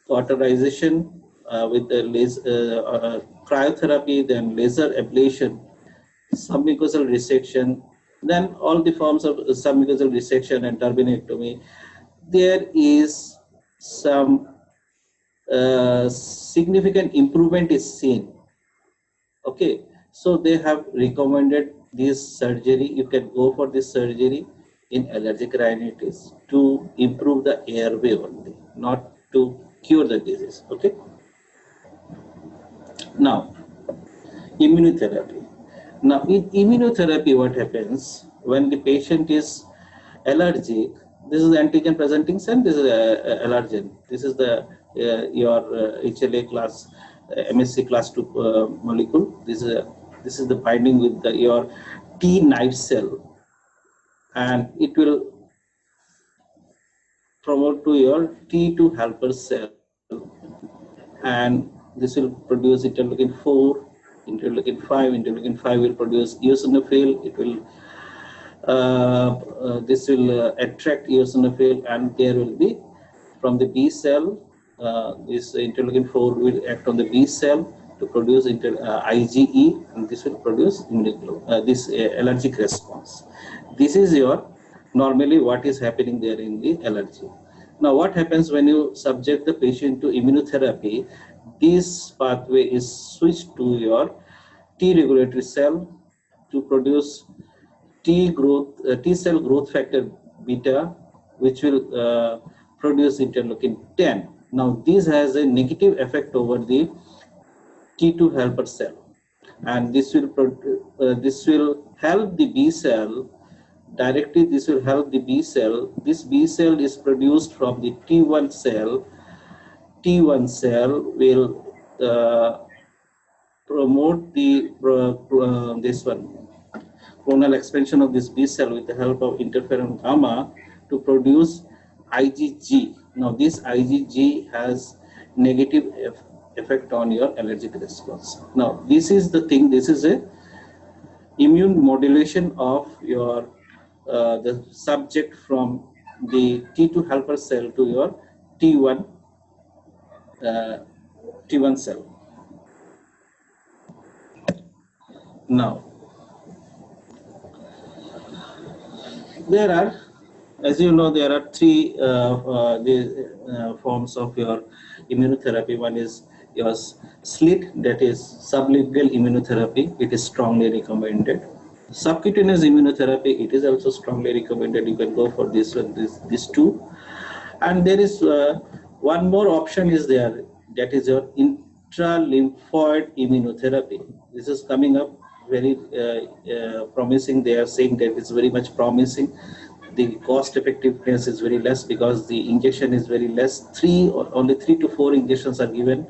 cauterization with the laser, cryotherapy, then laser ablation, submucosal resection, then all the forms of submucosal resection and turbinectomy, there is some significant improvement is seen. Okay, so they have recommended this surgery. You can go for this surgery in allergic rhinitis to improve the airway only, not to cure the disease. Okay, now immunotherapy. Now in immunotherapy, what happens when the patient is allergic? This is antigen presenting cell, this is allergen. This is the your HLA class, MSC class 2 molecule. This is the binding with your T knife cell, and it will promote to your T2 helper cell, and this will produce interleukin 4, interleukin 5. Interleukin 5 will produce eosinophil. It will this will attract eosinophil, and there will be from the B cell, this interleukin 4 will act on the B cell to produce IgE, and this will produce this allergic response. This is your normally what is happening there in the allergy. Now what happens when you subject the patient to immunotherapy? This pathway is switched to your T regulatory cell to produce T cell growth factor beta, which will produce interleukin 10. Now this has a negative effect over the T2 helper cell, and this will help the B cell directly. This will help the B cell. This B cell is produced from the T1 cell. T1 cell will promote the this one clonal expansion of this B cell with the help of interferon gamma to produce IgG. Now this IgG has negative effect on your allergic response. Now this is the thing, this is a immune modulation of your the subject from the T2 helper cell to your T1 cell. Now there are, as you know, there are three forms of your immunotherapy. One is your SLIT, that is sublingual immunotherapy. It is strongly recommended. Subcutaneous immunotherapy, it is also strongly recommended. You can go for these two. And there is one more option is there, that is your intralymphoid immunotherapy. This is coming up very promising. They are saying that it's very much promising. The cost effectiveness is very less because the injection is very less. Only 3 to 4 injections are given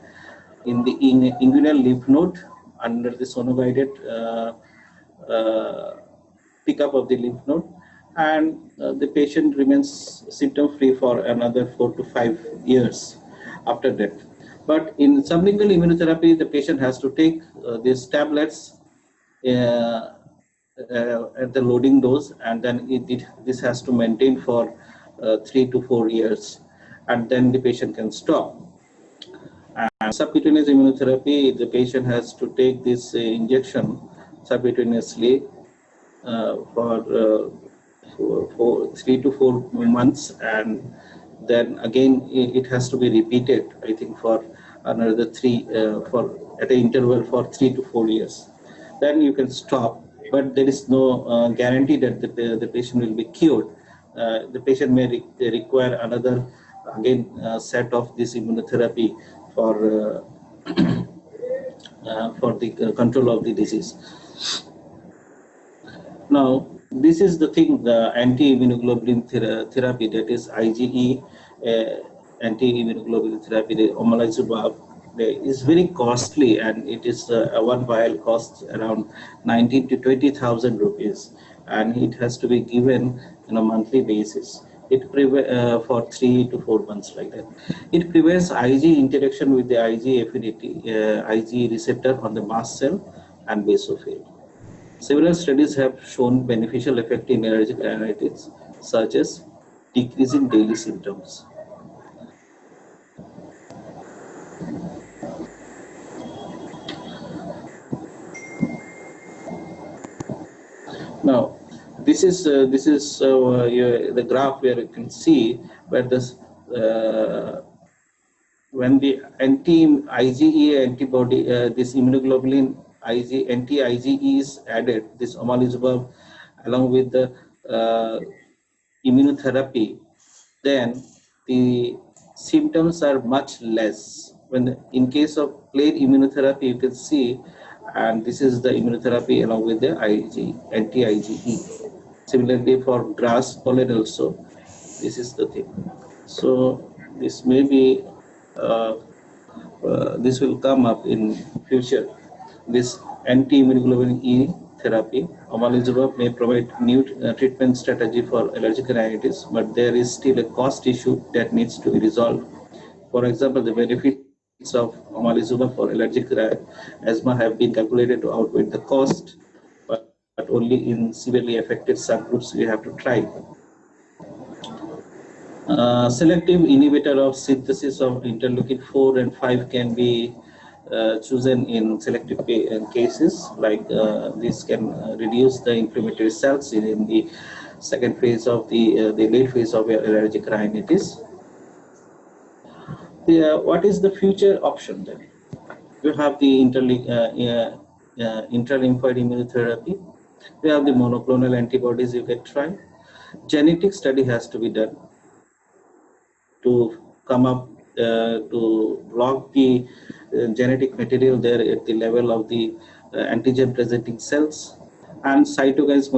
in the inguinal lymph node under the sonoguided pickup of the lymph node, and the patient remains symptom free for another 4 to 5 years after that. But in sublingual immunotherapy, the patient has to take these tablets at the loading dose, and then this has to maintain for 3 to 4 years, and then the patient can stop. And subcutaneous immunotherapy, the patient has to take this injection subcutaneously for 3 to 4 months, and then again it has to be repeated, I think, for another at an interval for 3 to 4 years. Then you can stop, but there is no guarantee that the patient will be cured. The patient may require another set of this immunotherapy for for the control of the disease. Now, this is the thing, the anti-immunoglobulin therapy, that is IgE anti-immunoglobulin therapy, the omalizumab, is very costly, and it is one vial costs around 19 to 20,000 rupees, and it has to be given on a monthly basis. It for 3 to 4 months, like that. It prevents Ig interaction with the Ig affinity, Ig receptor on the mast cell and basophil. Several studies have shown beneficial effect in allergic rhinitis, such as decreasing daily symptoms. Now, this is the graph where you can see where this when the anti-IgE antibody, this immunoglobulin anti-IgE is added, this omalizumab, along with the immunotherapy, then the symptoms are much less. When in case of plain immunotherapy, you can see, and this is the immunotherapy along with the anti-IgE. Similarly for grass pollen also, this is the thing. So this may be this will come up in future. This anti-immunoglobulin E therapy, omalizumab, may provide new treatment strategy for allergic rhinitis, but there is still a cost issue that needs to be resolved. For example, the benefits of omalizumab for allergic asthma have been calculated to outweigh the cost, but only in severely affected subgroups we have to try. Selective inhibitor of synthesis of interleukin 4 and 5 can be chosen in selective cases, like this can reduce the inflammatory cells in the second phase of the late phase of allergic rhinitis. What is the future option then? You have the intralymphoid immunotherapy. We have the monoclonal antibodies you can try. Genetic study has to be done to come up to block the genetic material there at the level of the antigen presenting cells, and cytokines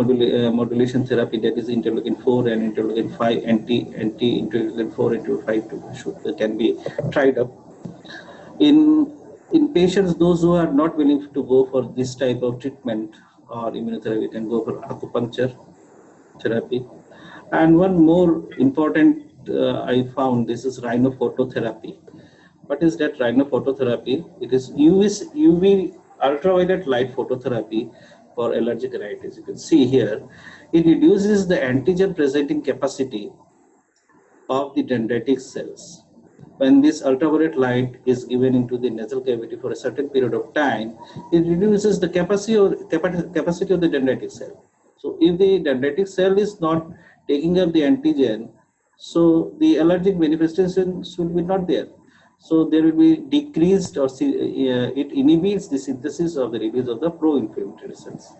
modulation therapy, that is interleukin 4 and interleukin 5, anti-interleukin 4 into 5 can be tried up. In patients, those who are not willing to go for this type of treatment or immunotherapy can go for acupuncture therapy. And one more important I found, this is rhinophototherapy. What is that rhinophototherapy? It is UV ultraviolet light phototherapy for allergic rhinitis. You can see here, it reduces the antigen presenting capacity of the dendritic cells. When this ultraviolet light is given into the nasal cavity for a certain period of time, it reduces the capacity of the dendritic cell. So if the dendritic cell is not taking up the antigen, so the allergic manifestations will be not there. So there will be decreased, or it inhibits the synthesis of the release of the pro-inflammatory cells.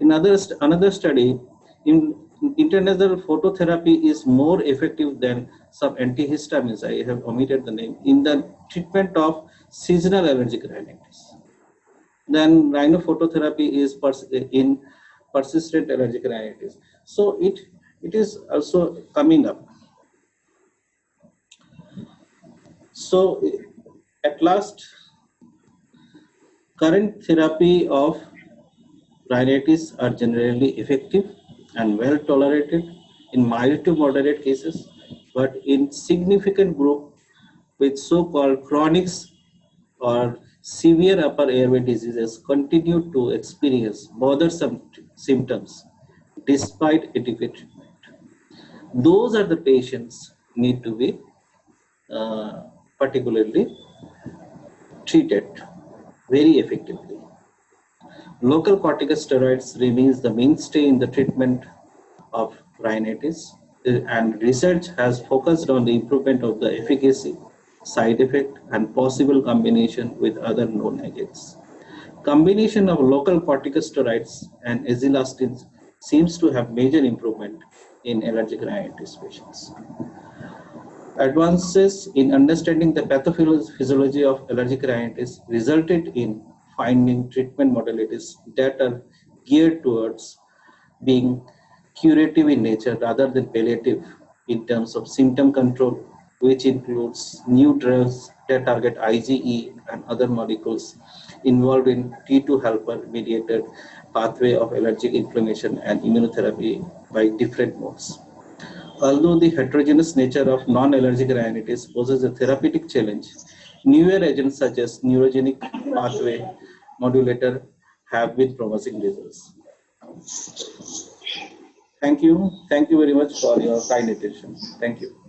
In another study, intranasal phototherapy is more effective than some antihistamines, I have omitted the name, in the treatment of seasonal allergic rhinitis. Then rhinophototherapy is in persistent allergic rhinitis. So it is also coming up. So at last, current therapy of rhinitis are generally effective and well tolerated in mild to moderate cases, but in significant group with so-called chronics or severe upper airway diseases continue to experience bothersome symptoms despite adequate treatment. Those are the patients need to be particularly treated very effectively. Local corticosteroids remains the mainstay in the treatment of rhinitis, and research has focused on the improvement of the efficacy, side effect, and possible combination with other known agents. Combination of local corticosteroids and azilastins seems to have major improvement in allergic rhinitis patients. Advances in understanding the pathophysiology of allergic rhinitis resulted in finding treatment modalities that are geared towards being curative in nature rather than palliative in terms of symptom control, which includes new drugs that target IgE and other molecules involved in T2 helper mediated pathway of allergic inflammation and immunotherapy by different modes. Although the heterogeneous nature of non-allergic rhinitis poses a therapeutic challenge, newer agents such as neurogenic pathway modulator have been promising results. Thank you very much for your kind attention. Thank you.